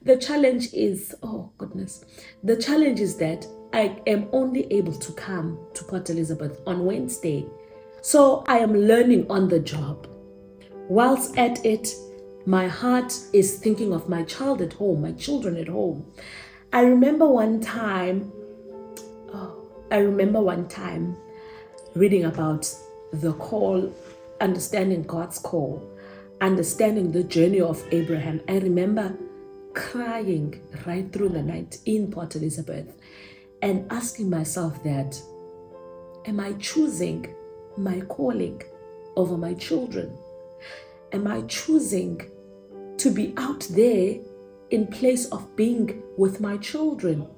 The challenge is, oh goodness, the challenge is that I am only able to come to Port Elizabeth on Wednesday. So I am learning on the job. Whilst at it, my heart is thinking of my child at home, my children at home. I remember one time reading about the call, understanding God's call, understanding the journey of Abraham. I remember crying right through the night in Port Elizabeth and asking myself that, am I choosing my calling over my children? Am I choosing to be out there in place of being with my children?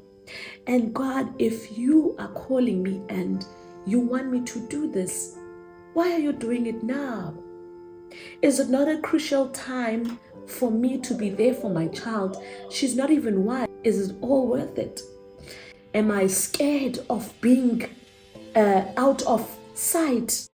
And God, if you are calling me and you want me to do this, why are you doing it now? Is it not a crucial time for me to be there for my child? She's not even one. Is it all worth it? Am I scared of being out of sight?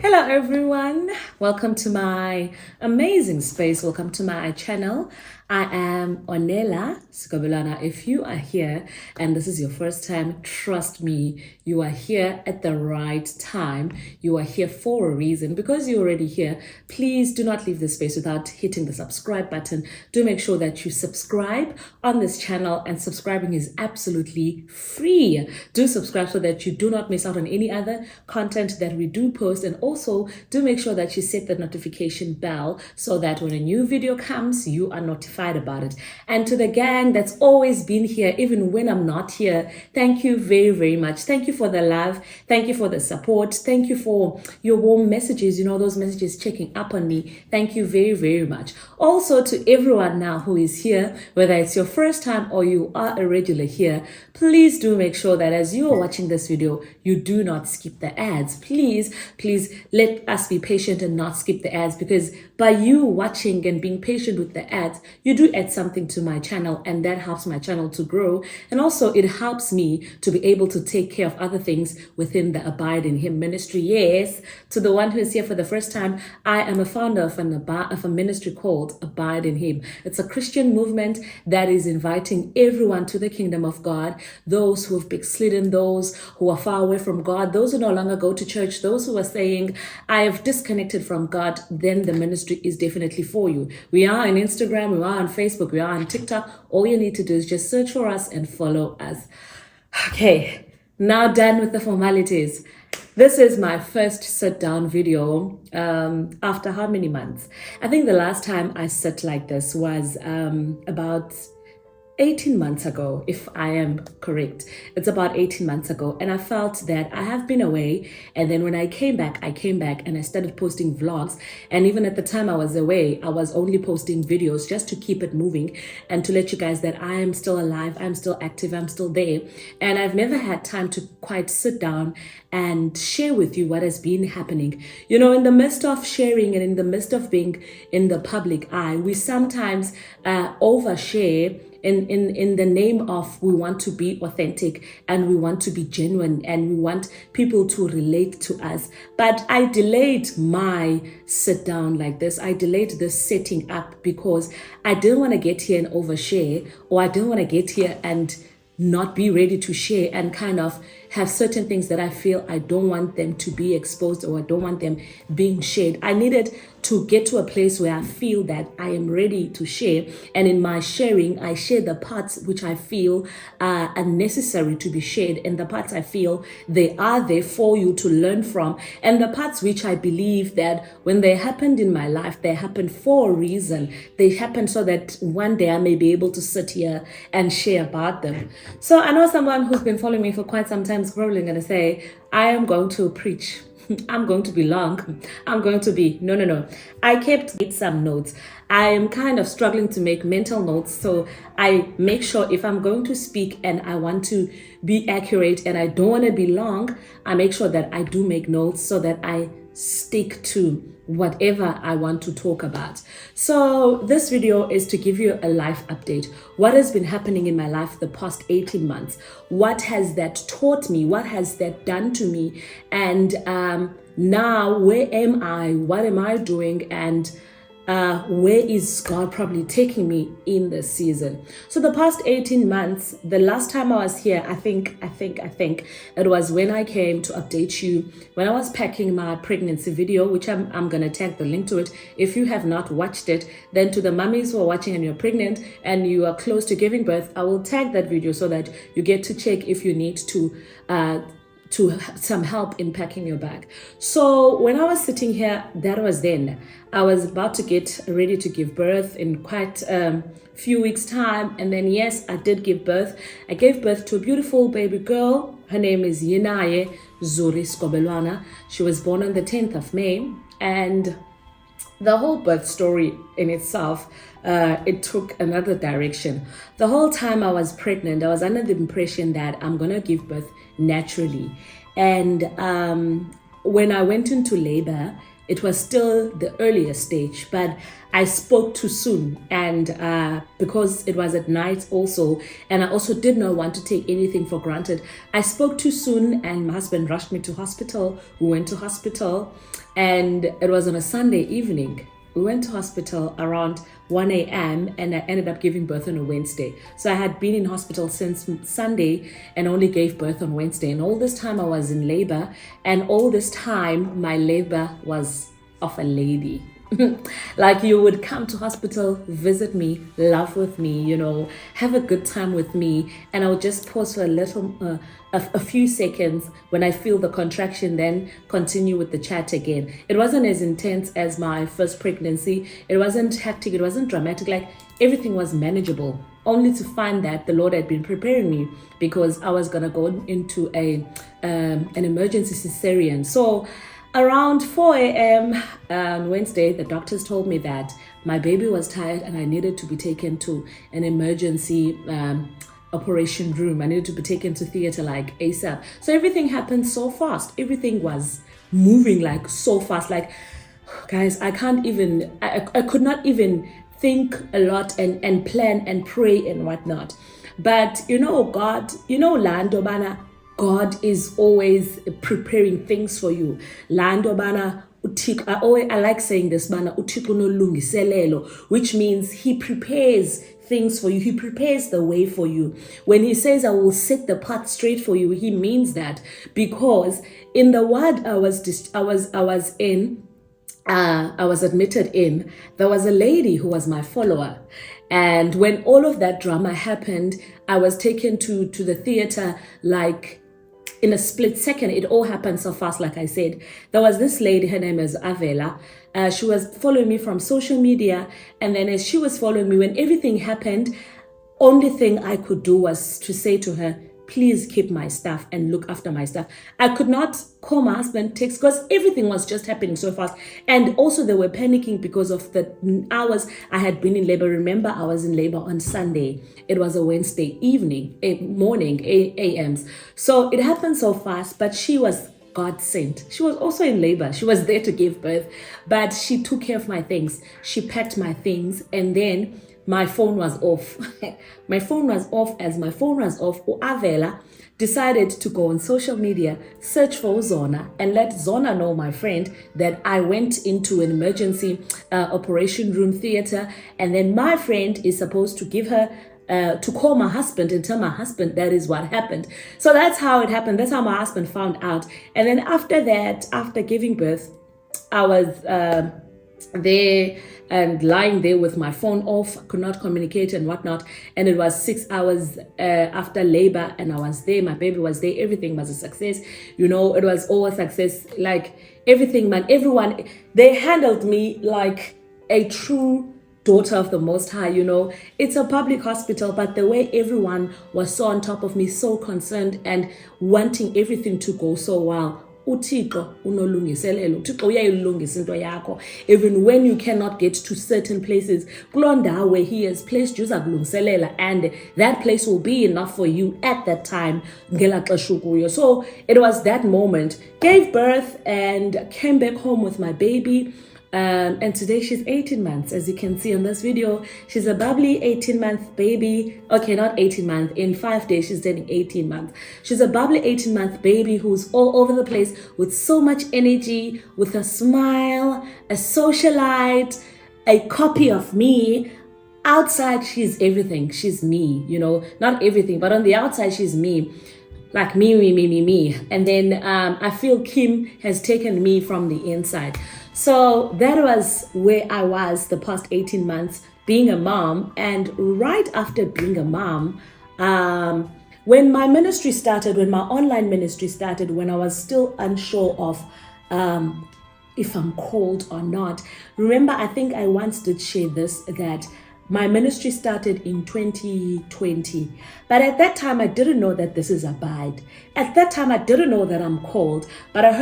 Hello everyone, welcome to my amazing space, welcome to my channel. I am Onela Sikobelana. If you are here and this is your first time, trust me, you are here at the right time. You are here for a reason. Because you're already here, please do not leave this space without hitting the subscribe button. Do make sure that you subscribe on this channel, and subscribing is absolutely free. Do subscribe so that you do not miss out on any other content that we do post, and also do make sure that you set the notification bell so that when a new video comes, you are notified about it. And to the gang that's always been here even when I'm not here, thank you very, very much. Thank you for the love, thank you for the support, thank you for your warm messages, those messages checking up on me. Thank you very, very much. Also to everyone now who is here, whether it's your first time or you are a regular here, please do make sure that as you are watching this video, you do not skip the ads. Please let us be patient and not skip the ads, because by you watching and being patient with the ads, you do add something to my channel, and that helps my channel to grow. And also it helps me to be able to take care of other things within the Abide in Him ministry. Yes, to the one who is here for the first time, I am a founder of a ministry called Abide in Him. It's a Christian movement that is inviting everyone to the kingdom of God, those who have backslidden, those who are far away from God, those who no longer go to church, those who are saying, I have disconnected from God. Then the ministry is definitely for you. We are on Instagram, we are on Facebook, we are on TikTok. All you need to do is just search for us and follow us. Okay, now done with the formalities. This is my first sit down video after how many months? I think the last time I sat like this was about 18 months ago, if I am correct. It's about 18 months ago. And I felt that I have been away. And then when I came back and I started posting vlogs. And even at the time I was away, I was only posting videos just to keep it moving and to let you guys that I am still alive, I'm still active, I'm still there. And I've never had time to quite sit down and share with you what has been happening. In the midst of sharing and in the midst of being in the public eye, we sometimes overshare in the name of we want to be authentic and we want to be genuine and we want people to relate to us. But I delayed my sit down like this. I delayed this setting up because I didn't want to get here and overshare, or I didn't want to get here and not be ready to share and kind of have certain things that I feel I don't want them to be exposed, or I don't want them being shared. I needed to get to a place where I feel that I am ready to share. And in my sharing, I share the parts which I feel are necessary to be shared, and the parts I feel they are there for you to learn from, and the parts which I believe that when they happened in my life, they happened for a reason. They happened so that one day I may be able to sit here and share about them. So I know someone who's been following me for quite some time is probably going to say, I am going to preach. I'm going to be long. I'm going to be, no, no, no. I kept some notes. I am kind of struggling to make mental notes. So I make sure if I'm going to speak and I want to be accurate and I don't want to be long, I make sure that I do make notes so that I stick to whatever I want to talk about. So this video is to give you a life update. What has been happening in my life the past 18 months? What has that taught me? What has that done to me? And now where am I? What am I doing? And where is God probably taking me in this season? So the past 18 months, the last time I was here, I think it was when I came to update you when I was packing my pregnancy video, which I'm going to tag the link to it. If you have not watched it, then to the mummies who are watching and you're pregnant and you are close to giving birth, I will tag that video so that you get to check if you need to some help in packing your bag. So when I was sitting here, that was then. I was about to get ready to give birth in quite a few weeks' time. And then, yes, I did give birth. I gave birth to a beautiful baby girl. Her name is Yenaye Zuri Skobelwana. She was born on the 10th of May. And the whole birth story in itself, it took another direction. The whole time I was pregnant, I was under the impression that I'm going to give birth naturally. And when I went into labor, it was still the earlier stage, but I spoke too soon. And because it was at night also, and I also did not want to take anything for granted, I spoke too soon and my husband rushed me to hospital. We went to hospital and it was on a Sunday evening. We went to hospital around 1 a.m. and I ended up giving birth on a Wednesday. So I had been in hospital since Sunday and only gave birth on Wednesday. And all this time I was in labor, and all this time my labor was of a lady. Like, you would come to hospital, visit me, laugh with me, you know, have a good time with me, and I would just pause for a few seconds when I feel the contraction, then continue with the chat again. It wasn't as intense as my first pregnancy. It wasn't hectic. It wasn't dramatic. Like, everything was manageable, only to find that the Lord had been preparing me because I was going to go into an emergency cesarean. So around 4 a.m. Wednesday, the doctors told me that my baby was tired and I needed to be taken to an emergency operation room. I needed to be taken to theater like ASAP. So everything happened so fast. Everything was moving like so fast. Like, guys, I could not even think a lot and plan and pray and whatnot. But you know, God, you know, Lando Bana, God is always preparing things for you. Lando Bana, I like saying this, Bana, which means He prepares things for you. He prepares the way for you. When He says, I will set the path straight for you, He means that, because in the ward I was admitted in, there was a lady who was my follower. And when all of that drama happened, I was taken to the theater like in a split second. It all happened so fast. Like I said, there was this lady, her name is Avela. She was following me from social media. And then as she was following me, when everything happened, only thing I could do was to say to her, please keep my stuff and look after my stuff. I could not call my husband, text, because everything was just happening so fast. And also they were panicking because of the hours I had been in labor. Remember, I was in labor on Sunday. It was a Wednesday evening, morning, 8 a.m. So it happened so fast, but she was God sent. She was also in labor. She was there to give birth, but she took care of my things. She packed my things, and then my phone was off. My phone was off. As my phone was off, Avela decided to go on social media, search for Zona, and let Zona know, my friend, that I went into an emergency operation room theater. And then my friend is supposed to give her, to call my husband and tell my husband that is what happened. So that's how it happened. That's how my husband found out. And then after that, after giving birth, I was there and lying there with my phone off, could not communicate and whatnot. And it was 6 hours after labor, and I was there, my baby was there, everything was a success. You know, it was all a success. Like, everything, man, everyone, they handled me like a true daughter of the Most High. You know, it's a public hospital, but the way everyone was so on top of me, so concerned and wanting everything to go so well. uThixo unolungiselelo, uThixo uyayilungisa into yakho. Even when you cannot get to certain places, kuloo ndawo where he has placed you uza kulungiselela, and that place will be enough for you at that time. So it was that moment. Gave birth and came back home with my baby. And today she's 18 months. As you can see in this video, she's a bubbly 18-month baby. Okay, not 18 months. In 5 days, she's turning 18 months. She's a bubbly 18-month baby who's all over the place with so much energy, with a smile, a socialite, a copy of me. Outside, she's everything. She's me, not everything, but on the outside, she's me. Like me. And then I feel Kim has taken me from the inside. So that was where I was the past 18 months being a mom. And right after being a mom, when my ministry started, when my online ministry started, when I was still unsure of if I'm called or not. Remember, I think I once did share this, that my ministry started in 2020. But at that time, I didn't know that this is Abide. At that time, I didn't know that I'm called. But I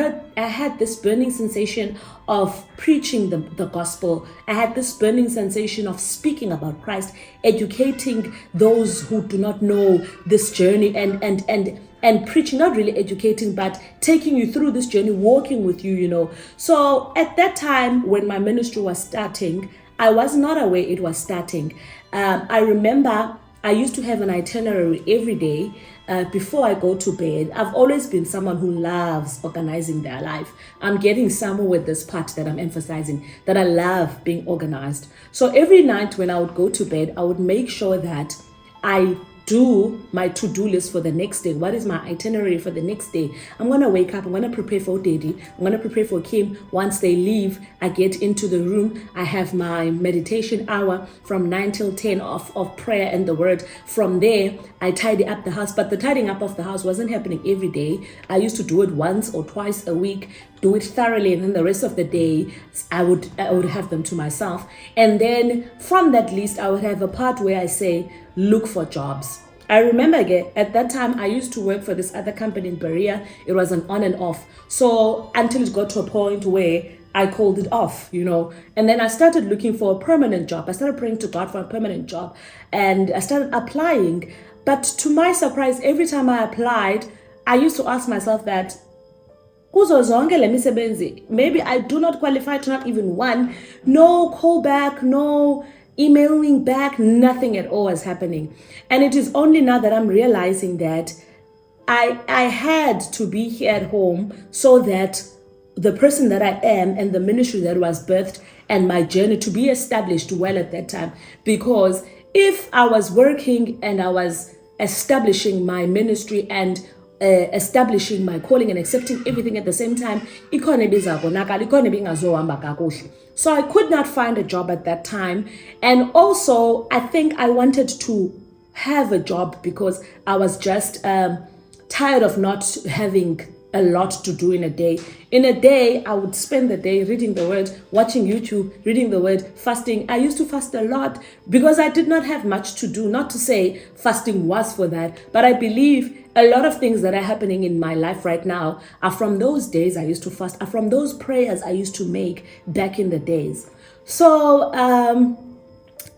had this burning sensation of preaching the gospel. I had this burning sensation of speaking about Christ, educating those who do not know this journey, and preaching, not really educating, but taking you through this journey, walking with you, So at that time, when my ministry was starting, I was not aware it was starting. I remember I used to have an itinerary every day before I go to bed. I've always been someone who loves organizing their life. I'm getting somewhere with this part that I'm emphasizing, that I love being organized. So every night when I would go to bed, I would make sure that I do my to-do list for the next day. What is my itinerary for the next day? I'm going to wake up. I'm going to prepare for Daddy. I'm going to prepare for Kim. Once they leave, I get into the room. I have my meditation hour from 9 till 10 of prayer and the word. From there, I tidy up the house. But the tidying up of the house wasn't happening every day. I used to do it once or twice a week, do it thoroughly, and then the rest of the day I would have them to myself. And then from that list, I would have a part where I say, look for jobs. I remember at that time I used to work for this other company in Berea. It was an on and off. So until it got to a point where I called it off, And then I started looking for a permanent job. I started praying to God for a permanent job, and I started applying. But to my surprise, every time I applied, I used to ask myself that, maybe I do not qualify to not even one. No callback, no emailing back, nothing at all was happening. And it is only now that I'm realizing that I had to be here at home so that the person that I am and the ministry that was birthed and my journey to be established well at that time. Because if I was working and I was establishing my ministry and establishing my calling and accepting everything at the same time, so I could not find a job at that time. And also, I think I wanted to have a job because I was just tired of not having a lot to do in a day. In a day, I would spend the day reading the word, watching YouTube, reading the word, fasting. I used to fast a lot because I did not have much to do. Not to say fasting was for that, but I believe a lot of things that are happening in my life right now are from those days I used to fast, are from those prayers I used to make back in the days. So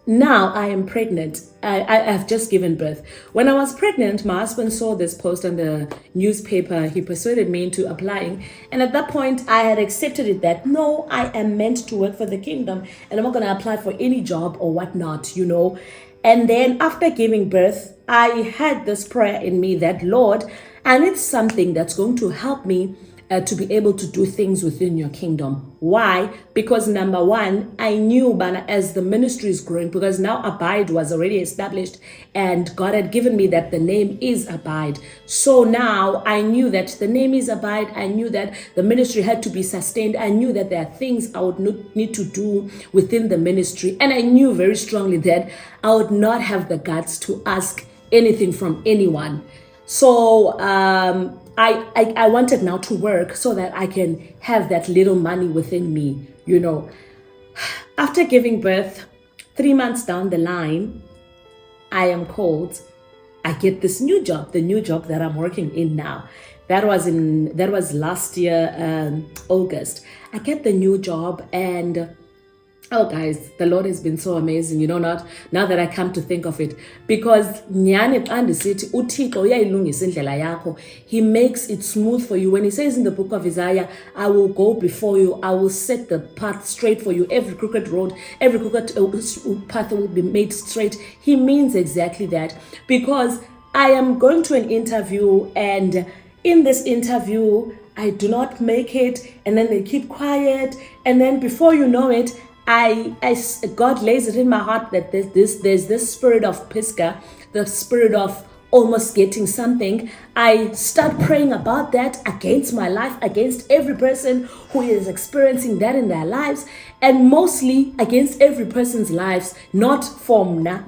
now I am pregnant. I've just given birth. When I was pregnant, my husband saw this post on the newspaper. He persuaded me into applying. And at that point, I had accepted it that, no, I am meant to work for the kingdom. And I'm not going to apply for any job or whatnot, And then after giving birth, I had this prayer in me that, Lord, I need something that's going to help me to be able to do things within your kingdom. Why? Because number one, I knew as the ministry is growing, because now Abide was already established and God had given me that the name is Abide. So now I knew that the name is Abide. I knew that the ministry had to be sustained. I knew that there are things I would need to do within the ministry. And I knew very strongly that I would not have the guts to ask anything from anyone. So I wanted now to work so that I can have that little money within me, After giving birth, 3 months down the line, I am called. I get this new job, the new job that I'm working in now. That was last year, August. I get the new job, and oh, guys, the Lord has been so amazing, not now that I come to think of it. Because nyani xa ndisithi uThixo uyayilungisa indlela yakho, He makes it smooth for you. When He says in the book of Isaiah, I will go before you, I will set the path straight for you. Every crooked road, every crooked path will be made straight. He means exactly that. Because I am going to an interview, and in this interview, I do not make it, and then they keep quiet, and then before you know it, God lays it in my heart that there's this spirit of Pisgah, the spirit of almost getting something. I start praying about that against my life, against every person who is experiencing that in their lives, and mostly against every person's lives, not from now,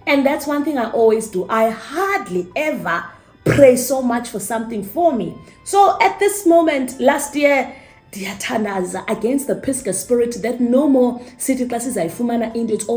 And that's one thing I always do. I hardly ever pray so much for something for me. So at this moment, last year, ndiyathandaza against the Pisgah spirit that no more city classes ayifumana into. It's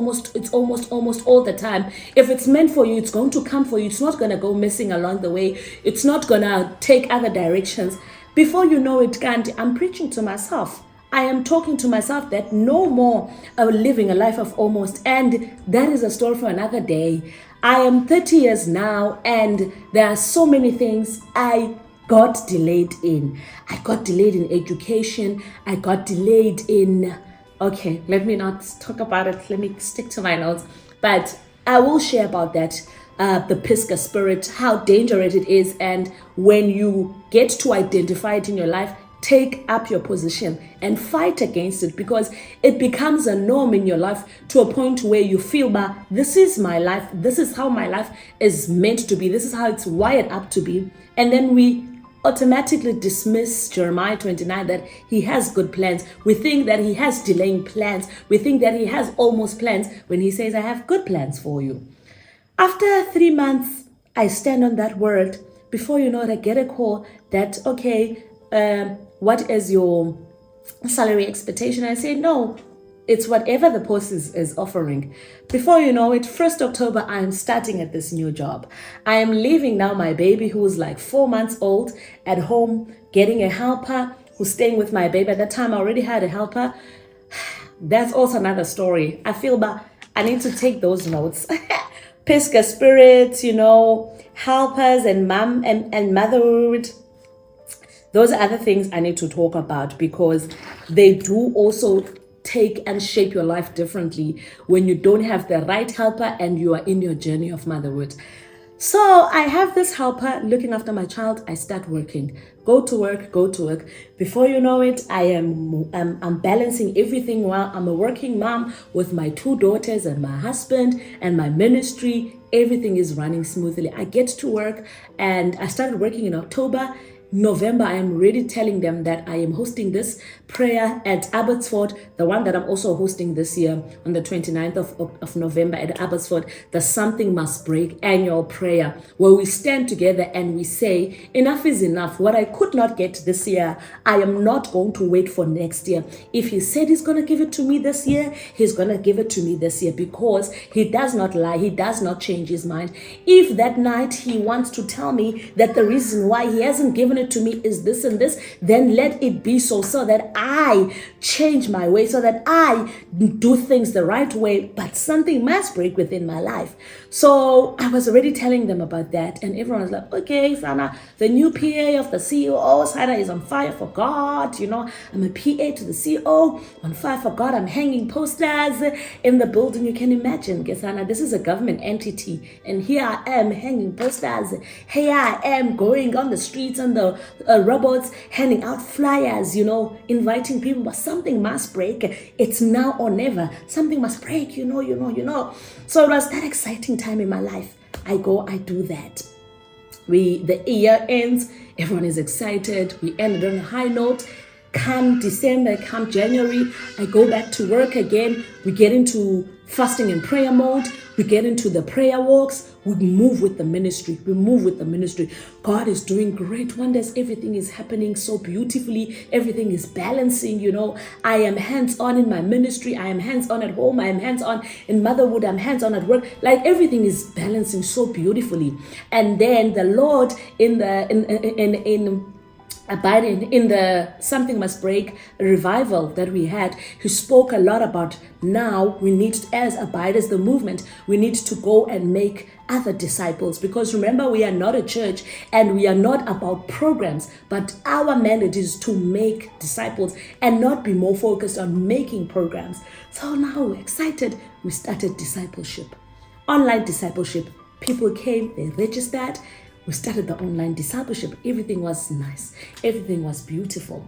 almost all the time. If it's meant for you, it's going to come for you. It's not going to go missing along the way. It's not going to take other directions. Before you know it, Gandhi, I'm preaching to myself. I am talking to myself that no more living a life of almost, and that is a story for another day. I am 30 years now, and there are so many things I got delayed in. I got delayed in education. I got delayed in, okay, let me not talk about it. Let me stick to my notes. But I will share about that, the Pisgah spirit, how dangerous it is. And when you get to identify it in your life, take up your position and fight against it, because it becomes a norm in your life to a point where you feel, this is my life. This is how my life is meant to be. This is how it's wired up to be. And then we automatically dismiss Jeremiah 29 that He has good plans. We think that He has delaying plans. We think that He has almost plans when He says, I have good plans for you. After 3 months, I stand on that word. Before you know it, I get a call that, okay, what is your salary expectation? I say, no, it's whatever the post is offering. Before you know it, 1st October, I am starting at this new job. I am leaving now my baby, who's like 4 months old, at home, getting a helper who's staying with my baby. At that time, I already had a helper. That's also another story. I feel I need to take those notes. Pisgah spirits, helpers and mom and motherhood. Those are other things I need to talk about, because they do also take and shape your life differently when you don't have the right helper and you are in your journey of motherhood. So I have this helper looking after my child. I start working. Go to work. Before you know it, I'm balancing everything while I'm a working mom with my 2 daughters and my husband and my ministry. Everything is running smoothly. I get to work, and I started working in October. November, I am already telling them that I am hosting this prayer at Abbotsford, the one that I'm also hosting this year on the 29th of November at Abbotsford, the Something Must Break annual prayer, where we stand together and we say, enough is enough. What I could not get this year, I am not going to wait for next year. If He said He's going to give it to me this year, He's going to give it to me this year, because He does not lie. He does not change His mind. If that night He wants to tell me that the reason why He hasn't given it to me is this and this, then let it be so that I change my way, so that I do things the right way. But something must break within my life. So I was already telling them about that, and everyone was like, okay, Sana, the new PA of the CEO, Sana is on fire for God. I'm a PA to the CEO, on fire for God. I'm hanging posters in the building. You can imagine, Sana, this is a government entity, and here I am hanging posters. Here I am going on the streets and the robots, handing out flyers, inviting people. But something must break. It's now or never. Something must break, So it was that exciting time in my life. I go, I do that. The year ends, everyone is excited. We ended on a high note. Come December, come January, I go back to work again. We get into fasting and prayer mode. We get into the prayer walks. we move with the ministry. We move with the ministry. God is doing great wonders. Everything is happening so beautifully. Everything is balancing, I am hands-on in my ministry. I am hands-on at home. I am hands-on in motherhood. I'm hands-on at work. Like everything is balancing so beautifully. And then the Lord abiding in the Something Must Break revival that we had, he spoke a lot about now we need, as abiders, the movement, we need to go and make other disciples. Because remember, we are not a church and we are not about programs, but our mandate is to make disciples and not be more focused on making programs. So now we're excited. We started discipleship, online discipleship. People came, they registered. We started the online discipleship. Everything was nice. Everything was beautiful.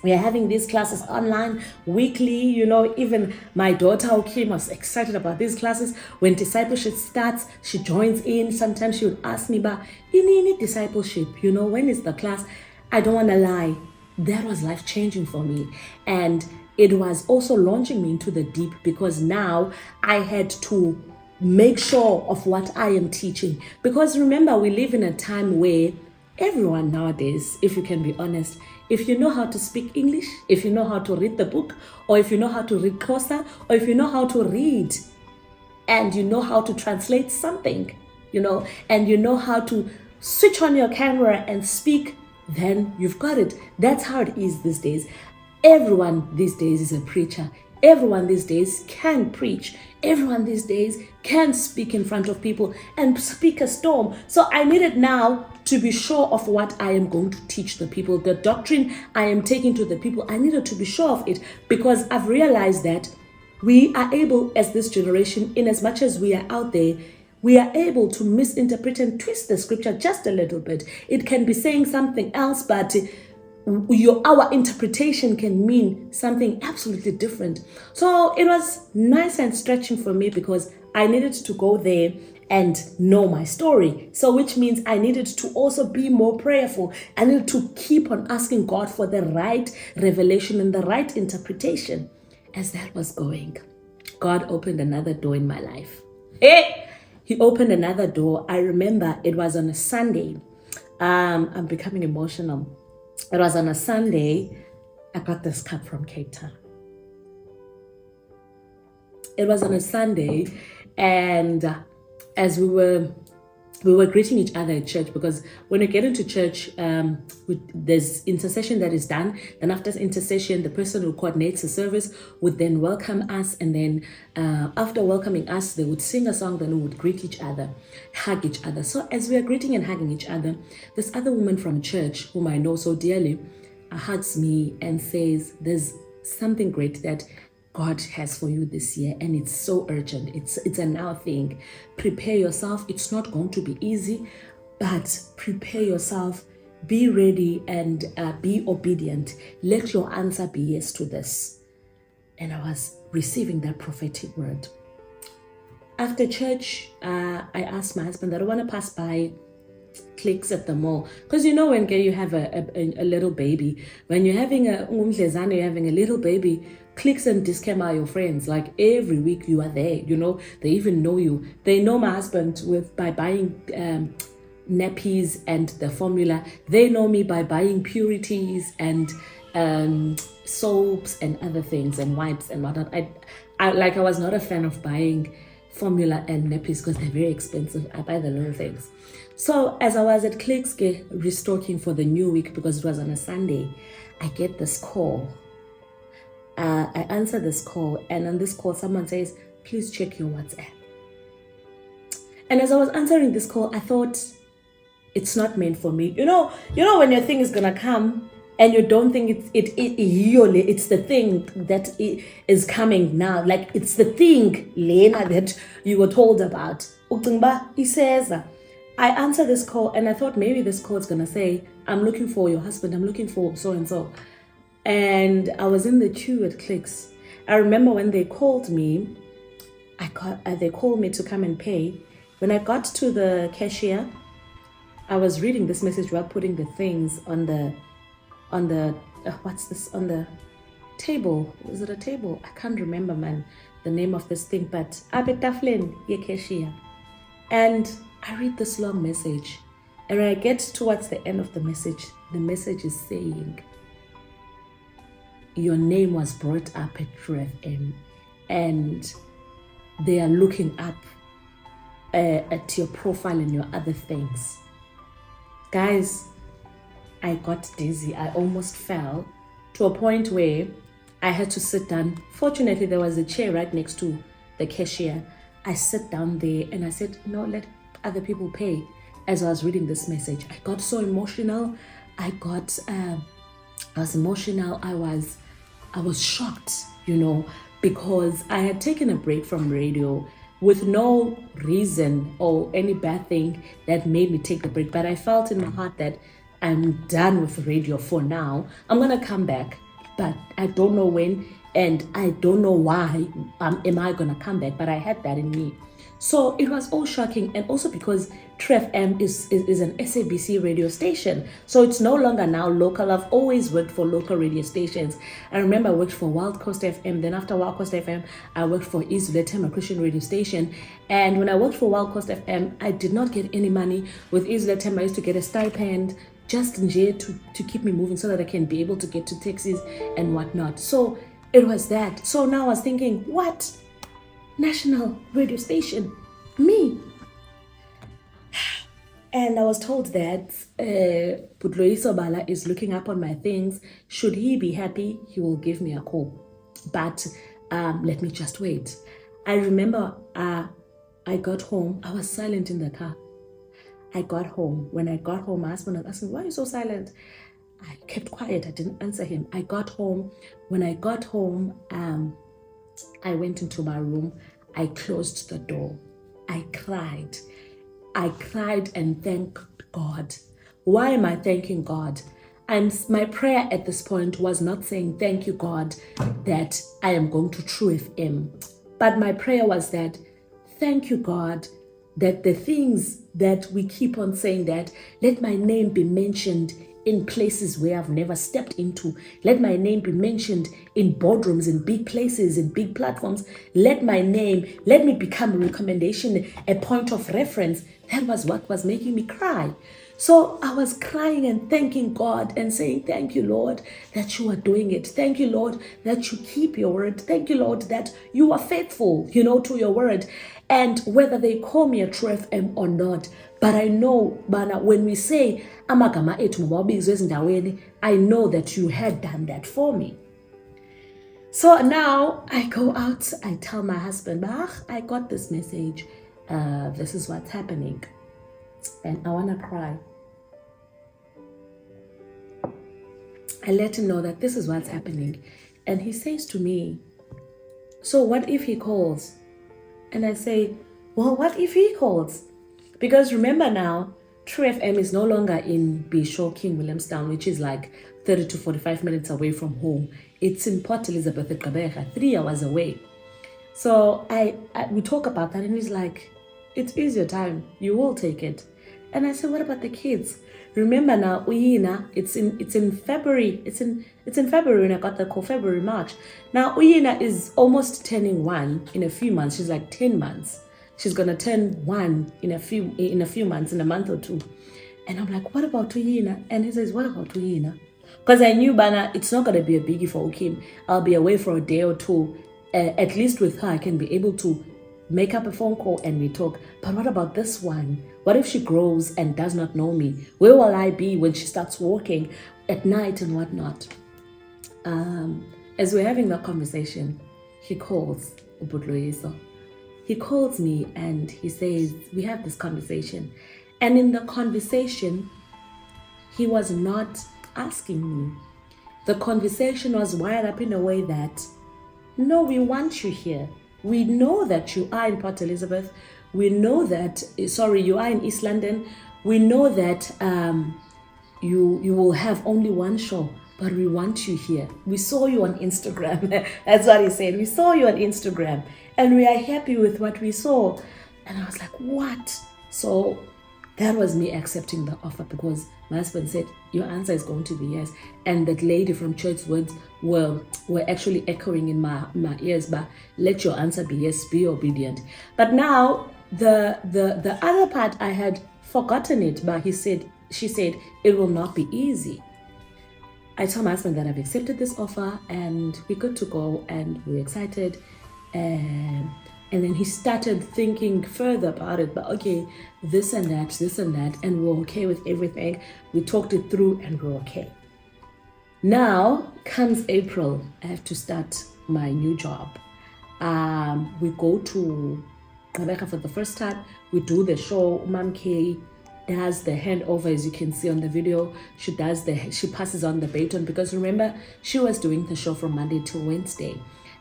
We are having these classes online weekly. Even my daughter who came was excited about these classes. When discipleship starts, she joins in. Sometimes she would ask me, but in discipleship, when is the class? I don't want to lie. That was life-changing for me. And it was also launching me into the deep, because now I had to make sure of what I am teaching. Because remember, we live in a time where everyone nowadays, if you can be honest, if you know how to speak English, if you know how to read the book, or if you know how to read Xhosa, or if you know how to read and you know how to translate something, and you know how to switch on your camera and speak, then you've got it. That's how it is these days. Everyone these days is a preacher. Everyone these days can preach. Everyone these days can speak in front of people and speak a storm. So I needed now to be sure of what I am going to teach the people. The doctrine I am taking to the people, I needed to be sure of it, because I've realized that we are able, as this generation, in as much as we are out there, we are able to misinterpret and twist the scripture just a little bit. It can be saying something else, but our interpretation can mean something absolutely different. So it was nice and stretching for me, because I needed to go there and know my story. So which means I needed to also be more prayerful. I needed to keep on asking God for the right revelation and the right interpretation. As that was going, God opened another door in my life. He opened another door. I remember it was on a Sunday. I'm becoming emotional. It was on a Sunday. I got this cup from Cape Town. It was on a Sunday, and as we were greeting each other at church, because when we get into church, there's intercession that is done. Then after intercession, the person who coordinates the service would then welcome us, and then after welcoming us, they would sing a song. Then we would greet each other, hug each other. So as we are greeting and hugging each other, this other woman from church, whom I know so dearly, hugs me and says, "There's something great that God has for you this year, and it's so urgent. It's a now thing. Prepare yourself. It's not going to be easy, but prepare yourself. Be ready and be obedient. Let your answer be yes to this." And I was receiving that prophetic word. After church, I asked my husband that I want to pass by Clicks at the mall, because when you have a little baby, when you're having a little baby, Clicks and Discam are your friends. Like every week you are there. They even know you. They know my husband by buying nappies and the formula. They know me by buying purities and soaps and other things and wipes and whatnot. I was not a fan of buying formula and nappies because they're very expensive. I buy the little things. So as I was at Clicks restocking for the new week, because it was on a Sunday, I get this call. I answer this call, and on this call someone says, "Please check your WhatsApp." And as I was answering this call, I thought, it's not meant for me. When your thing is gonna come and you don't think it's the thing that is coming now. Like it's the thing, Lena, that you were told about. He says, I answer this call and I thought maybe this call is gonna say, "I'm looking for your husband, I'm looking for so and so." And I was in the queue at Clicks. I remember when they called me, they called me to come and pay. When I got to the cashier, I was reading this message while putting the things on the what's this, on the table. Was it a table? I can't remember, man, the name of this thing, but Abetaflen ye cashier. And I read this long message. And when I get towards the end of the message is saying, your name was brought up at True FM, and they are looking up at your profile and your other things. Guys, I got dizzy. I almost fell to a point where I had to sit down. Fortunately, there was a chair right next to the cashier. I sat down there and I said, no, let other people pay. As I was reading this message, I got so emotional. I was emotional. I was shocked, because I had taken a break from radio with no reason or any bad thing that made me take the break. But I felt in my heart that I'm done with radio for now. I'm going to come back, but I don't know when, and I don't know why am I going to come back, but I had that in me. So it was all shocking, and also because True FM is an SABC radio station, so it's no longer now local. I've always worked for local radio stations. I remember I worked for Wild Coast FM, then after Wild Coast FM, I worked for Izulethema, a Christian radio station, and when I worked for Wild Coast FM, I did not get any money. With Izulethema, I used to get a stipend, just in jail to keep me moving so that I can be able to get to taxis and whatnot. So it was that. So now I was thinking, what? National radio station, me. And I was told that Putloiso Bala is looking up on my things. Should he be happy, he will give me a call. But let me just wait. I remember I got home. I was silent in the car. I got home. When I got home, my husband was asking, why are you so silent? I kept quiet. I didn't answer him. I got home. When I got home, I went into my room. I closed the door. I cried. I cried and thanked God. Why am I thanking God? My prayer at this point was not saying, thank you, God, that I am going to True FM. But my prayer was that, thank you, God, that the things that we keep on saying, that let my name be mentioned in places where I've never stepped into. Let my name be mentioned in boardrooms, in big places, in big platforms. Let me become a recommendation, a point of reference. That was what was making me cry. So I was crying and thanking God and saying, thank you, Lord, that you are doing it. Thank you, Lord, that you keep your word. Thank you, Lord, that you are faithful, to your word. And whether they call me a True FM or not, but I know, Bana, when we say, amagama ethu mawabizwe ezindaweni, I know that you had done that for me. So now I go out, I tell my husband, I got this message. This is what's happening. And I want to cry. I let him know that this is what's happening. And he says to me, so what if he calls? And I say, well, what if he calls? Because remember now, True FM is no longer in Bisho, King Williamstown, which is like 30 to 45 minutes away from home. It's in Port Elizabeth at Gqeberha, 3 hours away. So we talk about that, and he's like, it is your time. You will take it. And I said, what about the kids? Remember now, Uyina, it's in February. It's in February when I got the call, February, March. Now Uyina is almost turning 1 in a few months. She's like 10 months. She's gonna turn 1 in a few months, in a month or 2. And I'm like, what about Uyina? And he says, what about Uyina? Because I knew, Bana, it's not gonna be a biggie for Ukim. I'll be away for a day or 2. At least with her, I can be able to make up a phone call and we talk. But what about this one? What if she grows and does not know me? Where will I be when she starts walking at night and whatnot? As we're having that conversation, he calls Ubudloyeso. He calls me and he says, we have this conversation. And in the conversation, he was not asking me. The conversation was wired up in a way that, no, we want you here. We know that you are in Port Elizabeth. We know that, you are in East London. We know that you will have only one show, but we want you here. We saw you on Instagram. That's what he said. We saw you on Instagram and we are happy with what we saw. And I was like, what? So that was me accepting the offer, because my husband said, your answer is going to be yes. And that lady from Church's words were actually echoing in my ears, but let your answer be yes, be obedient. But now the other part I had forgotten it, but she said it will not be easy. I told my husband that I've accepted this offer and we're good to go, and we're excited. And then he started thinking further about it, but okay, this and that, and we're okay with everything. We talked it through and we're okay. Now comes April, I have to start my new job. We go to Rebecca for the first time. We do the show. Mom K does the handover, as you can see on the video. She passes on the baton, because remember, she was doing the show from Monday to Wednesday.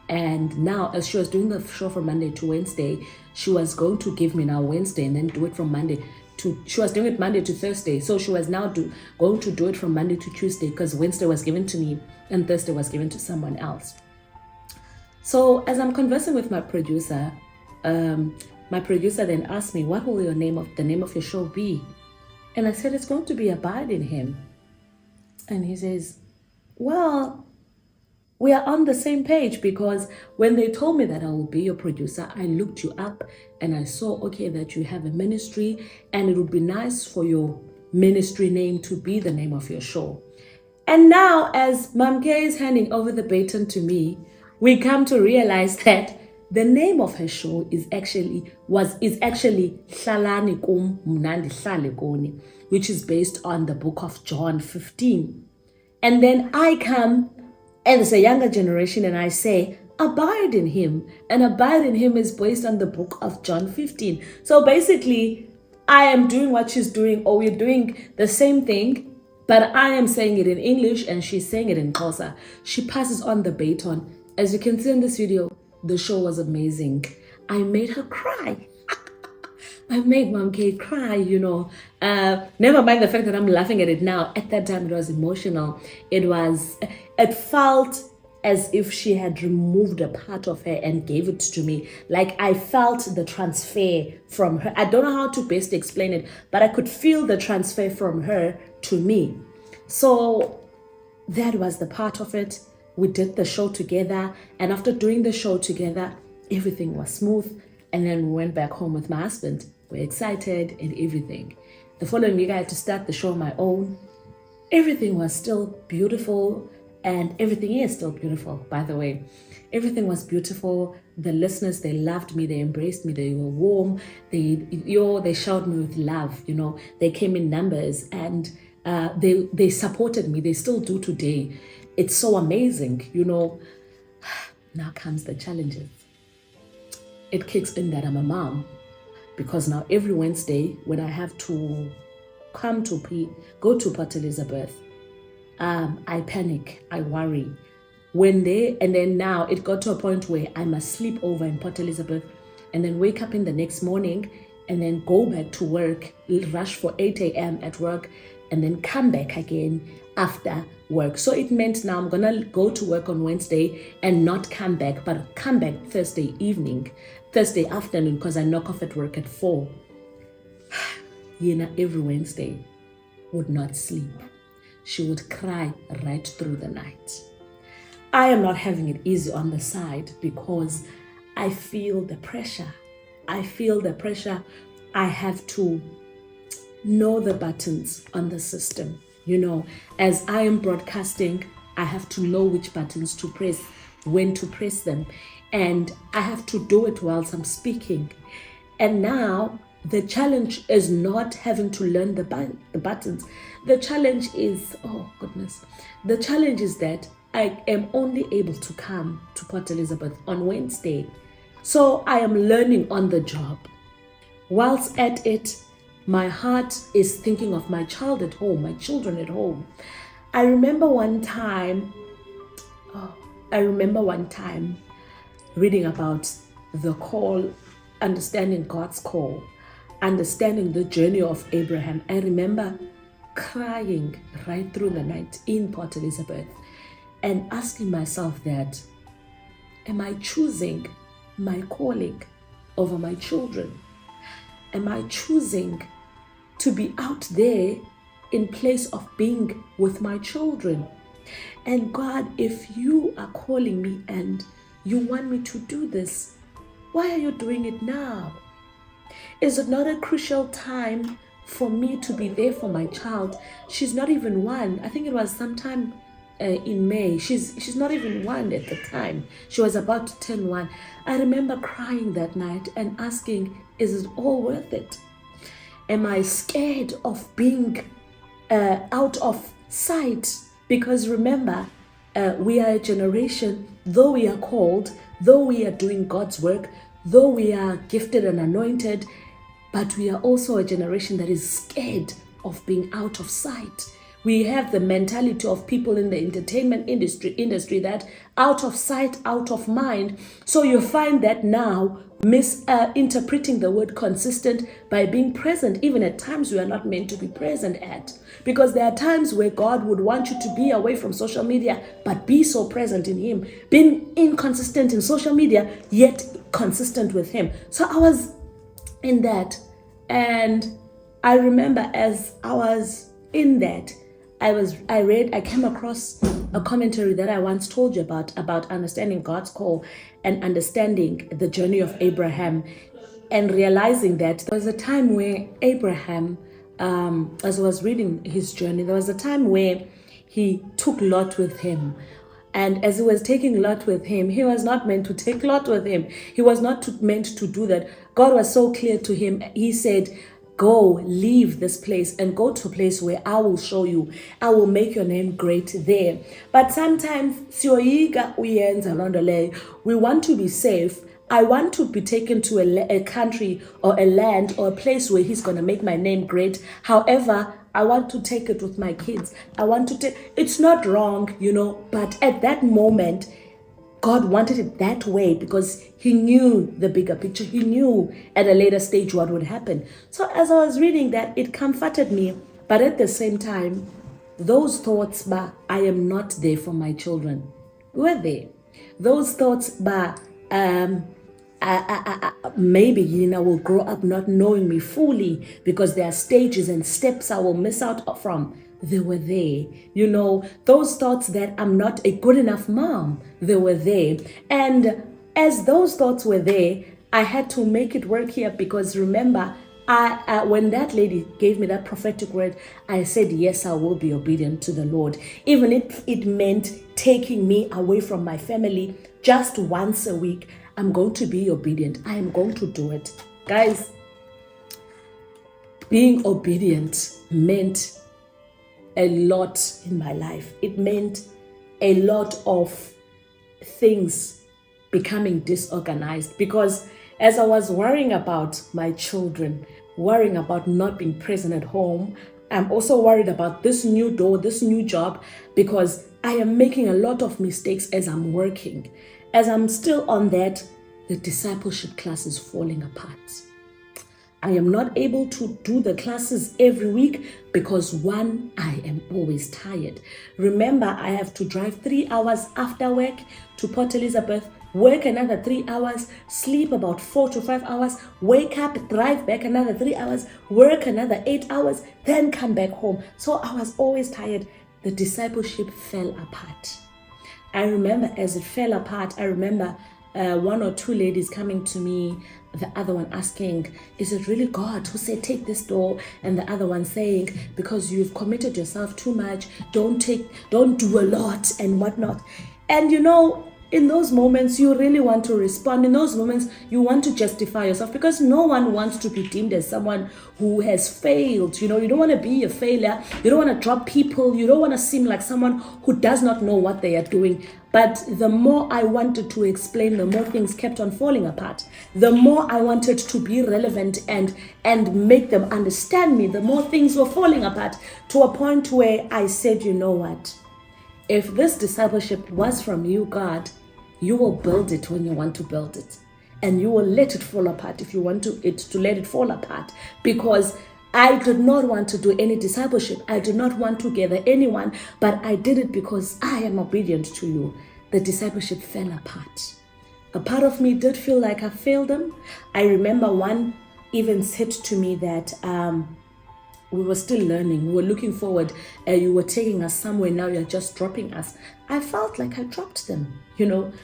And now, as she was doing the show from Monday to Wednesday, she was going to give me now Wednesday and then do it from Monday to, she was doing it Monday to Thursday. So she was now going to do it from Monday to Tuesday, because Wednesday was given to me and Thursday was given to someone else. So as I'm conversing with my producer then asked me, what will the name of your show be? And I said, it's going to be Abide in Him. And he says, well, we are on the same page, because when they told me that I will be your producer, I looked you up and I saw, okay, that you have a ministry and it would be nice for your ministry name to be the name of your show. And now, as Mam K is handing over the baton to me, we come to realize that the name of her show is actually Hlalani Kum Mnandi Hlale Kuni, which is based on the book of John 15. And then I come as a younger generation and I say, abide in Him. And abide in Him is based on the book of John 15. So basically, I am doing what she's doing, or we're doing the same thing, but I am saying it in English and she's saying it in Xhosa. She passes on the baton. As you can see in this video, the show was amazing. I made her cry. I made Mom K cry, Never mind the fact that I'm laughing at it now. At that time, it was emotional. It felt as if she had removed a part of her and gave it to me. Like, I felt the transfer from her. I don't know how to best explain it, but I could feel the transfer from her to me. So that was the part of it. We did the show together, and after doing the show together, everything was smooth. And then we went back home with my husband. We're excited and everything. The following week, I had to start the show on my own. Everything was still beautiful, and everything is still beautiful, by the way. Everything was beautiful. The listeners, they loved me, they embraced me, they were warm, they showered me with love, They came in numbers, and they supported me. They still do today. It's so amazing, Now comes the challenges. It kicks in that I'm a mom, because now every Wednesday when I have to go to Port Elizabeth, I panic, I worry. And then now it got to a point where I must sleep over in Port Elizabeth and then wake up in the next morning and then go back to work, rush for 8 a.m. at work, and then come back again after work. So it meant now I'm gonna go to work on Wednesday and not come back, but come back Thursday afternoon, because I knock off at work at 4. Every Wednesday would not sleep. She would cry right through the night. I am not having it easy on the side, because I feel the pressure. I have to know the buttons on the system. As I am broadcasting, I have to know which buttons to press, when to press them. And I have to do it whilst I'm speaking. And now the challenge is not having to learn the buttons. The challenge is, the challenge is that I am only able to come to Port Elizabeth on Wednesday. So I am learning on the job. Whilst at it, my heart is thinking of my child at home, my children at home. I remember one time reading about the call, understanding God's call, understanding the journey of Abraham. I remember crying right through the night in Port Elizabeth and asking myself that, am I choosing my calling over my children? Am I choosing to be out there in place of being with my children? And God, if you are calling me and you want me to do this, why are you doing it now? Is it not a crucial time for me to be there for my child? She's not even one. I think it was sometime in May. She's not even one at the time. She was about to turn one. I remember crying that night and asking, is it all worth it? Am I scared of being out of sight? Because remember, we are a generation, though we are called, though we are doing God's work, though we are gifted and anointed, but we are also a generation that is scared of being out of sight. We have the mentality of people in the entertainment industry that out of sight, out of mind. So you find that now misinterpreting the word consistent by being present, even at times we are not meant to be present at. Because there are times where God would want you to be away from social media, but be so present in Him. Being inconsistent in social media, yet consistent with Him. So I was in that, and I remember as I was in that, I came across a commentary that I once told you about understanding God's call and understanding the journey of Abraham, and realizing that there was a time where Abraham, as I was reading his journey, there was a time where he took Lot with him. And as he was taking Lot with him, he was not meant to take Lot with him. He was not meant to do that. God was so clear to him. He said, go, leave this place and go to a place where I will show you. I will make your name great there. But sometimes, we want to be safe. I want to be taken to a country or a land or a place where He's going to make my name great. However, I want to take it with my kids. I want to take, it's not wrong, but at that moment, God wanted it that way because He knew the bigger picture. He knew at a later stage what would happen. So as I was reading that, it comforted me. But at the same time, those thoughts, I am not there for my children, were there. Those thoughts, maybe will grow up not knowing me fully because there are stages and steps I will miss out from. They were there. Those thoughts that I'm not a good enough mom, they were there. And as those thoughts were there, I had to make it work here because remember, when that lady gave me that prophetic word, I said, yes, I will be obedient to the Lord. Even if it meant taking me away from my family just once a week, I'm going to be obedient. I am going to do it. Guys, being obedient meant a lot in my life. It meant a lot of things becoming disorganized because as I was worrying about my children, worrying about not being present at home, I'm also worried about this new door, this new job, because I am making a lot of mistakes as I'm working. As I'm still on that, the discipleship class is falling apart. I am not able to do the classes every week because one, I am always tired. Remember, I have to drive 3 hours after work to Port Elizabeth, work another 3 hours, sleep about 4 to 5 hours, wake up, drive back another 3 hours, work another 8 hours, then come back home. So I was always tired. The discipleship fell apart. I remember as it fell apart, I remember one or two ladies coming to me, the other one asking, is it really God who said take this door? And the other one saying, because you've committed yourself too much, don't do a lot and whatnot. And in those moments, you really want to respond. In those moments, you want to justify yourself because no one wants to be deemed as someone who has failed. You don't want to be a failure. You don't want to drop people. You don't want to seem like someone who does not know what they are doing. But the more I wanted to explain, the more things kept on falling apart. The more I wanted to be relevant and make them understand me, the more things were falling apart to a point where I said, you know what? If this discipleship was from you, God, you will build it when you want to build it. And you will let it fall apart if you want it to let it fall apart. Because I did not want to do any discipleship. I did not want to gather anyone, but I did it because I am obedient to you. The discipleship fell apart. A part of me did feel like I failed them. I remember one even said to me that we were still learning. We were looking forward. You were taking us somewhere. Now you're just dropping us. I felt like I dropped them,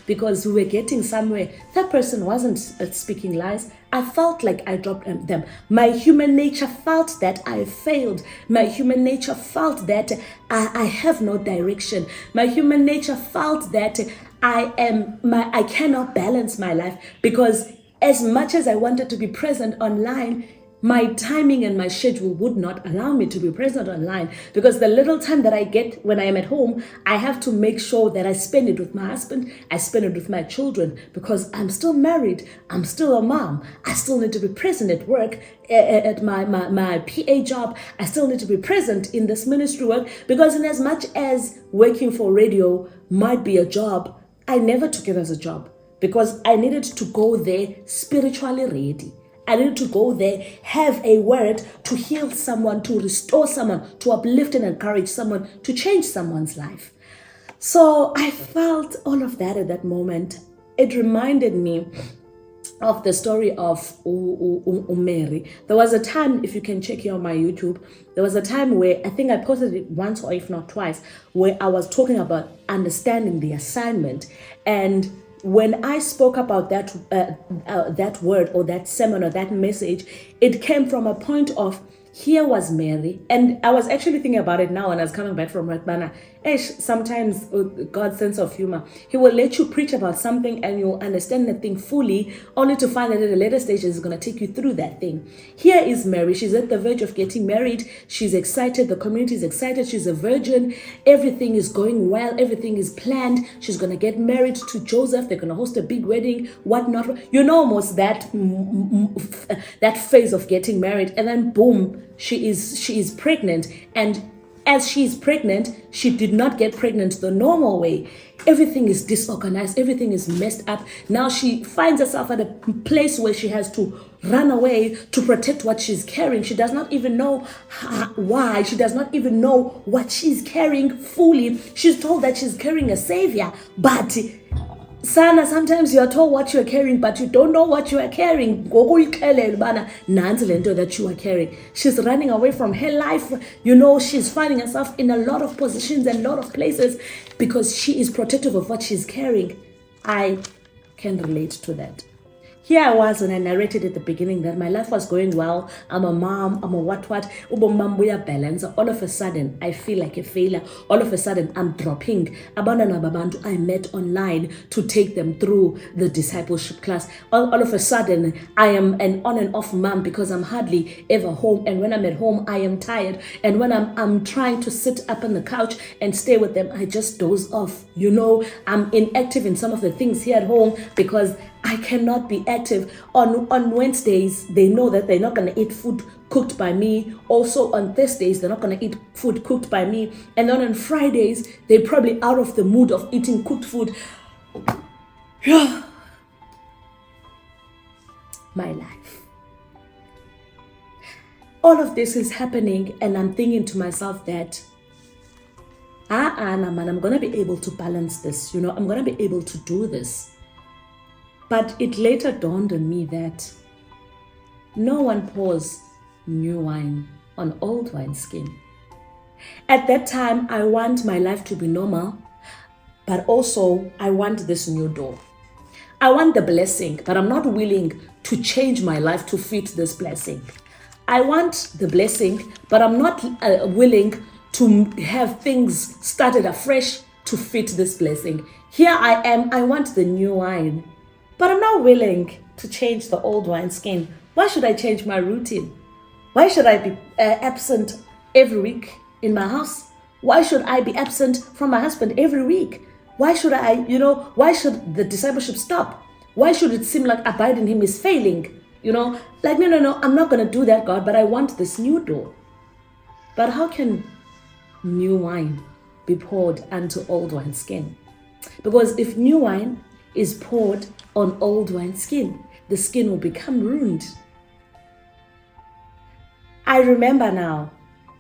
because we were getting somewhere. That person wasn't speaking lies. I felt like I dropped them. My human nature felt that I failed. My human nature felt that I have no direction. My human nature felt that I cannot balance my life, because as much as I wanted to be present online, my timing and my schedule would not allow me to be present online, because the little time that I get when I am at home, I have to make sure that I spend it with my husband, I spend it with my children, because I'm still married, I'm still a mom, I still need to be present at work, at my PA job, I still need to be present in this ministry work, because in as much as working for radio might be a job, I never took it as a job, because I needed to go there spiritually ready. I needed to go there, have a word to heal someone, to restore someone, to uplift and encourage someone, to change someone's life. So I felt all of that at that moment. It reminded me of the story of Mary. There was a time, if you can check here on my YouTube, there was a time where I think I posted it once or if not twice, where I was talking about understanding the assignment. And when I spoke about that word or that sermon or that message, it came from a point of, here was Mary. And I was actually thinking about it now when I was coming back from Ratbana. Sometimes God's sense of humor, he will let you preach about something and you'll understand the thing fully, only to find that at a later stage is going to take you through that thing. Here is Mary. She's at the verge of getting married. She's excited. The community is excited. She's a virgin. Everything is going well. Everything is planned. She's going to get married to Joseph. They're going to host a big wedding, whatnot. Almost that phase of getting married. And then boom, she is pregnant. And as she's pregnant, she did not get pregnant the normal way. Everything is disorganized. Everything is messed up. Now she finds herself at a place where she has to run away to protect what she's carrying. She does not even know why. She does not even know what she's carrying fully. She's told that she's carrying a savior, but Sana, sometimes you're told what you're carrying, but you don't know what you are carrying. That you are carrying. She's running away from her life. She's finding herself in a lot of positions and a lot of places because she is protective of what she's carrying. I can relate to that. Here I was when I narrated at the beginning that my life was going well. I'm a mom, I'm a what. Balance. All of a sudden, I feel like a failure. All of a sudden, I'm dropping. Abantu I met online to take them through the discipleship class. All of a sudden, I am an on and off mom because I'm hardly ever home. And when I'm at home, I am tired. And when I'm trying to sit up on the couch and stay with them, I just doze off. I'm inactive in some of the things here at home because I cannot be active. On Wednesdays, they know that they're not going to eat food cooked by me. Also on Thursdays, they're not going to eat food cooked by me. And then on Fridays, they're probably out of the mood of eating cooked food. My life. All of this is happening and I'm thinking to myself that man, I'm going to be able to balance this. I'm going to be able to do this. But it later dawned on me that no one pours new wine on old wineskin. At that time, I want my life to be normal, but also I want this new door. I want the blessing, but I'm not willing to change my life to fit this blessing. I want the blessing, but I'm not willing to have things started afresh to fit this blessing. Here I am, I want the new wine. But I'm not willing to change the old wineskin. Why should I change my routine? Why should I be absent every week in my house? Why should I be absent from my husband every week? Why should why should the discipleship stop? Why should it seem like abiding in him is failing? No, I'm not going to do that, God, but I want this new door. But how can new wine be poured onto old wineskin? Because if new wine is poured on old wine skin, the skin will become ruined. I remember now,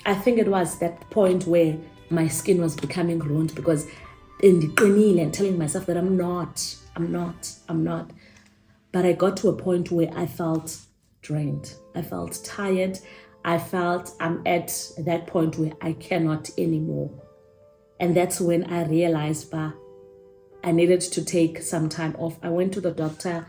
I think it was that point where my skin was becoming ruined because and telling myself that I'm not. But I got to a point where I felt drained. I felt tired. I felt I'm at that point where I cannot anymore. And that's when I realized that I needed to take some time off. I went to the doctor.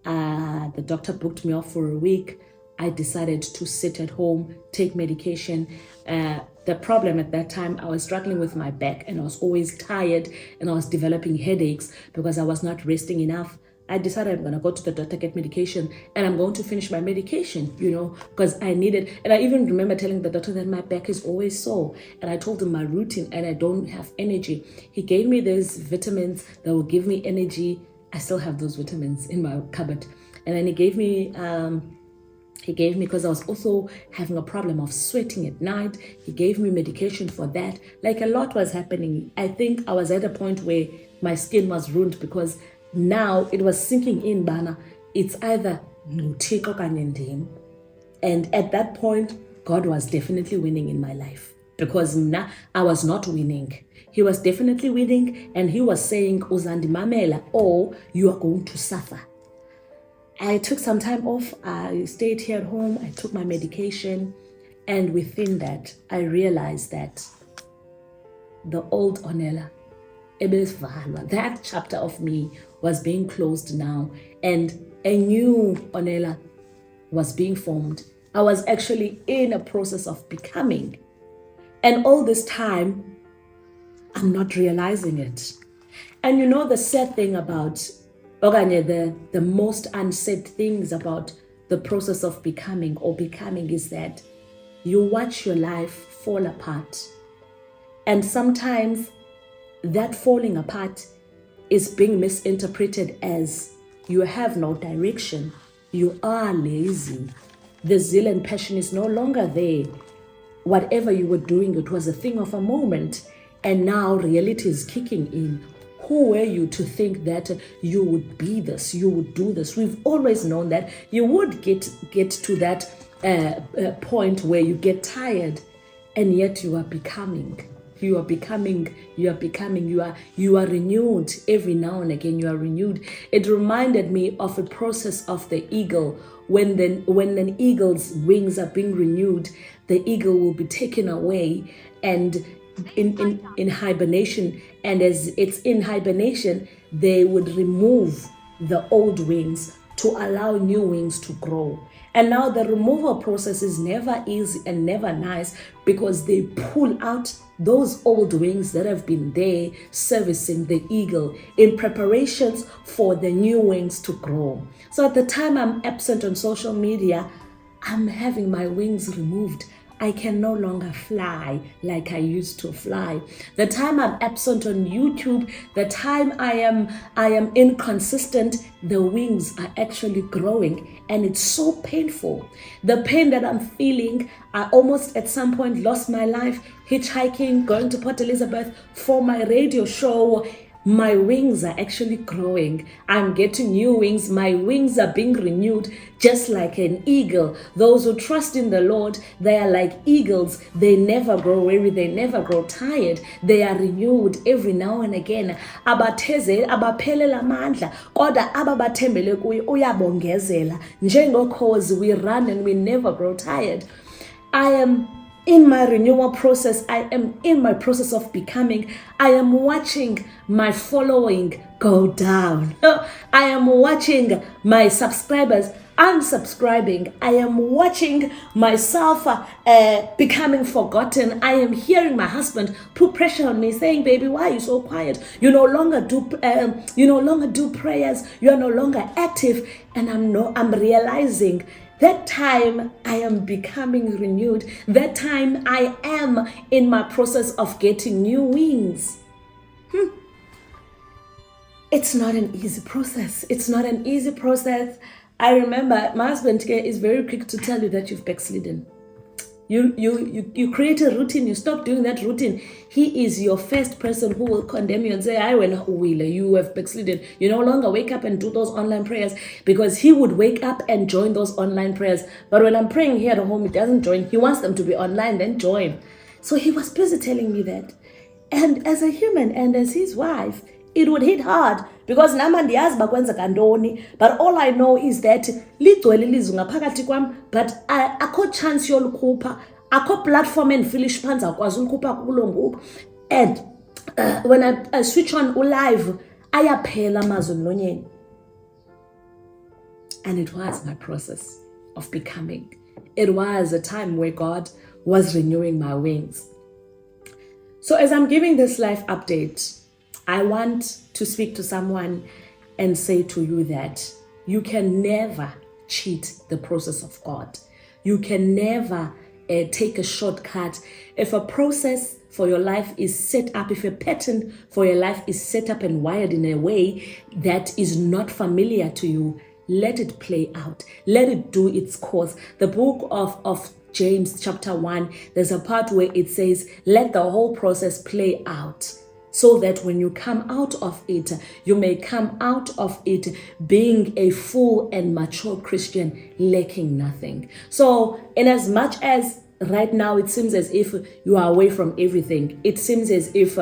The doctor booked me off for a week. I decided to sit at home, take medication. The problem at that time, I was struggling with my back and I was always tired and I was developing headaches because I was not resting enough. I decided I'm going to go to the doctor, get medication, and I'm going to finish my medication, because I needed, and I even remember telling the doctor that my back is always sore. And I told him my routine and I don't have energy. He gave me these vitamins that will give me energy. I still have those vitamins in my cupboard. And then he gave me, because I was also having a problem of sweating at night. He gave me medication for that. Like, a lot was happening. I think I was at a point where my skin was ruined because now it was sinking in, Bana. It's either nguThixo okanye ndim. And at that point, God was definitely winning in my life because now I was not winning. He was definitely winning, and he was saying, Uzandimamela, or you are going to suffer. I took some time off. I stayed here at home. I took my medication. And within that, I realized that the old Onela, that chapter of me was being closed now, and a new Onela was being formed. I was actually in a process of becoming. And all this time, I'm not realizing it. And the sad thing about, the most unsaid things about the process of becoming is that you watch your life fall apart. And sometimes that falling apart is being misinterpreted as you have no direction, you are lazy, the zeal and passion is no longer there. Whatever you were doing, it was a thing of a moment, and now reality is kicking in. Who were you to think that you would be this, you would do this? We've always known that you would get to that point where you get tired, and yet you are becoming. You are renewed every now and again. You are renewed. It reminded me of a process of the eagle. When an eagle's wings are being renewed, the eagle will be taken away and in hibernation. And as it's in hibernation, they would remove the old wings to allow new wings to grow. And now the removal process is never easy and never nice because they pull out those old wings that have been there servicing the eagle in preparations for the new wings to grow. So at the time I'm absent on social media, I'm having my wings removed. I can no longer fly like I used to fly. The time I'm absent on YouTube, the time I am inconsistent, the wings are actually growing, and it's so painful. The pain that I'm feeling, I almost at some point lost my life hitchhiking, going to Port Elizabeth for my radio show. My wings are actually growing. I'm getting new wings. My wings are being renewed just like an eagle. Those who trust in the Lord, they are like eagles. They never grow weary. They never grow tired. They are renewed every now and again. Abatheze abaphelela amandla kodwa ababathembele kuye uyabongezela. Njengokhozi, we run and we never grow tired. I am in my renewal process. I am in my process of becoming. I am watching my following go down. I am watching my subscribers unsubscribing. I am watching myself becoming forgotten. I am hearing my husband put pressure on me, saying, "Baby, why are you so quiet? You no longer do prayers. You are no longer active." And I'm realizing that time I am becoming renewed. That time I am in my process of getting new wings. It's not an easy process. It's not an easy process. I remember my husband is very quick to tell you that you've backslidden. You create a routine, you stop doing that routine. He is your first person who will condemn you and say, "I went you have backslidden. You no longer wake up and do those online prayers," because he would wake up and join those online prayers. But when I'm praying here at home, he doesn't join. He wants them to be online, then join. So he was busy telling me that. And as a human and as his wife, it would hit hard because nama ndiyazi uba kwenzeka ntoni, but all I know is that ligcwele ilizwi ngaphakathi kwam, but akho chance yolukhupha, akho platform endifilish phansi akwazi ulikhupha kulo ngoku. And when I switch on live, ayaphela amazwi emlonyeni. And it was my process of becoming. It was a time where God was renewing my wings. So as I'm giving this life update, I want to speak to someone and say to you that you can never cheat the process of God. You can never take a shortcut. If a process for your life is set up, if a pattern for your life is set up and wired in a way that is not familiar to you, let it play out. Let it do its course. The book of James chapter 1, there's a part where it says, let the whole process play out, so that when you come out of it, you may come out of it being a full and mature Christian, lacking nothing. So in as much as right now it seems as if you are away from everything, it seems as if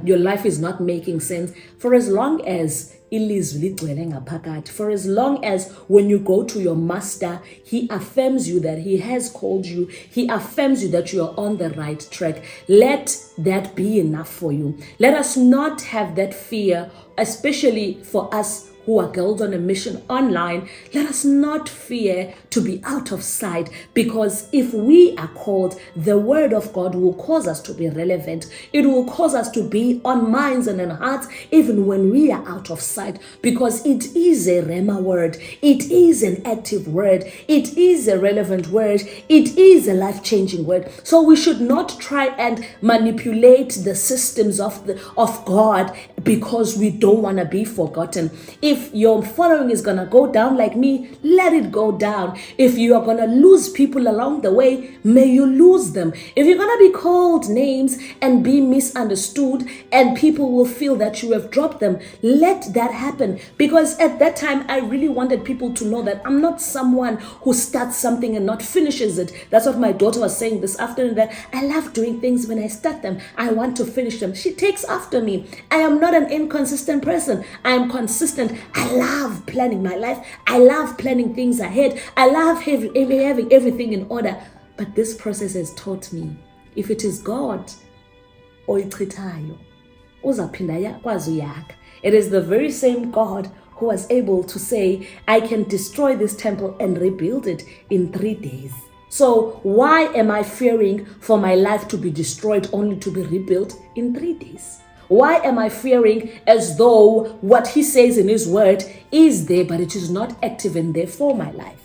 your life is not making sense, for as long as for as long as when you go to your master, he affirms you that he has called you, he affirms you that you are on the right track, let that be enough for you. Let us not have that fear, especially for us who are girls on a mission online. Let us not fear to be out of sight, because if we are called, the word of God will cause us to be relevant. It will cause us to be on minds and on hearts even when we are out of sight, because it is a Rhema word. It is an active word. It is a relevant word. It is a life-changing word. So we should not try and manipulate the systems of God because we don't want to be forgotten. If your following is going to go down like me, let it go down. If you are going to lose people along the way, may you lose them. If you're going to be called names and be misunderstood and people will feel that you have dropped them, let that happen. Because at that time, I really wanted people to know that I'm not someone who starts something and not finishes it. That's what my daughter was saying this afternoon, that I love doing things when I start them. I want to finish them. She takes after me. I am not an inconsistent person. I am consistent. I love planning my life. I love planning things ahead. I love having everything in order. But this process has taught me, if it is God, oyichithayo, uzaphinda yakwazi uyakha. It is the very same God who was able to say, I can destroy this temple and rebuild it in 3 days. So why am I fearing for my life to be destroyed only to be rebuilt in 3 days? Why am I fearing as though what he says in his word is there, but it is not active and there for my life?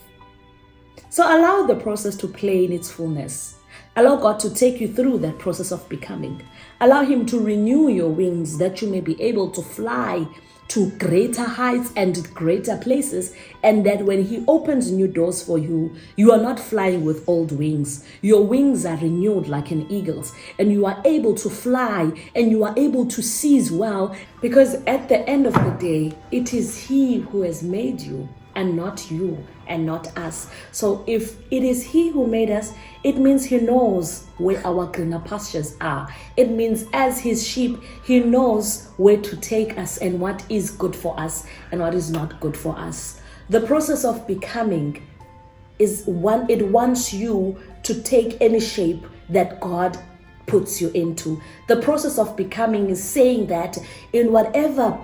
So allow the process to play in its fullness. Allow God to take you through that process of becoming. Allow him to renew your wings that you may be able to fly to greater heights and greater places, and that when he opens new doors for you, you are not flying with old wings. Your wings are renewed like an eagle's, and you are able to fly and you are able to seize well, because at the end of the day, it is he who has made you and not you and not us. So if it is he who made us, it means he knows where our greener pastures are. It means as his sheep, he knows where to take us and what is good for us and what is not good for us. The process of becoming is one, it wants you to take any shape that God puts you into. The process of becoming is saying that in whatever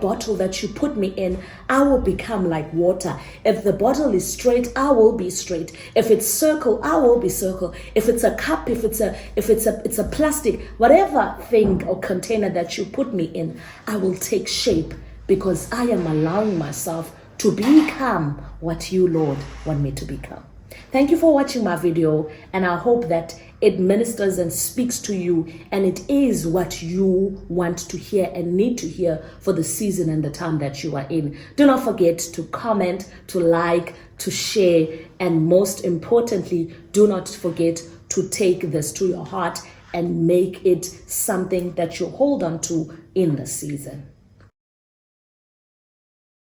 bottle that you put me in, I will become like water. If the bottle is straight, I will be straight. If it's circle, I will be circle. If it's a cup, if it's a plastic, whatever thing or container that you put me in, I will take shape, because I am allowing myself to become what you, Lord, want me to become. Thank you for watching my video, and I hope that it ministers and speaks to you, and it is what you want to hear and need to hear for the season and the time that you are in. Do not forget to comment, to like, to share, and most importantly, do not forget to take this to your heart and make it something that you hold on to in the season.